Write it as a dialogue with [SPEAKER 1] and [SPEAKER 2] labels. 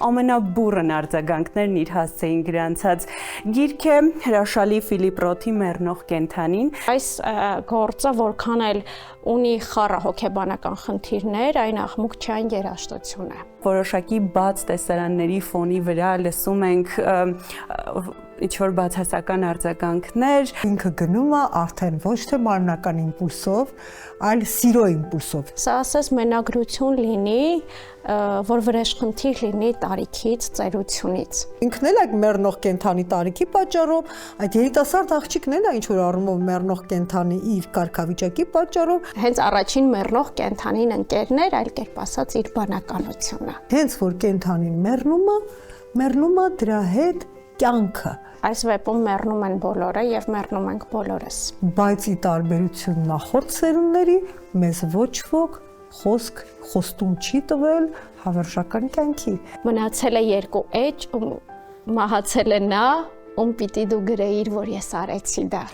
[SPEAKER 1] ամենաբուրըն արձագանքներն իր հասցեին գրանցած գիրք է հրաշալի Ֆիլիպ Ռոթի «Մեռնող կենդանին»։
[SPEAKER 2] Այս գործը որքան էլ ունի խառը հոգեբանական խնդիրներ, այն աղմուկ չէ, այն երաժշտություն է։
[SPEAKER 1] Որոշակի բաց տեսարանների ֆոնի վրա լսում ենք ինչ-որ բացասական արձագանքներ։
[SPEAKER 3] Ինքը գնում է արդեն ոչ թե մարմնական իմպուլսով, այլ սիրո իմպուլսով։
[SPEAKER 2] Սա ասես մենագրություն լինի, որ վրեժխնդիր լինի տարիքից, ծերությունից։
[SPEAKER 3] Ինքն էլ այդ մեռնող կենդանի տարիքի պատճառով, այդ երիտասարդ աղջիկն էլ է ինչ-որ առումով մեռնող կենդանի իր կարգավիճակի պատճառով։
[SPEAKER 2] Հենց առաջին մեռնող կենդանին ընկերներ, այլ կերպ ասած իր բանականությունը։
[SPEAKER 3] Հենց որ կենդանին մեռնում է դրա հետ կյանքը։
[SPEAKER 2] Այս վեպում մեռնում են բոլորը եւ մեռնում ենք բոլորս։
[SPEAKER 3] Բայց ի տարբերություն նախորդ սերունդների, մեզ ոչ ոք խոստում չի տվել հավերժական կյանքի։
[SPEAKER 2] Մնացել է երկու էջ, մահացել է նա, ում պիտի դու գրեիր, որ ես արեցի դա։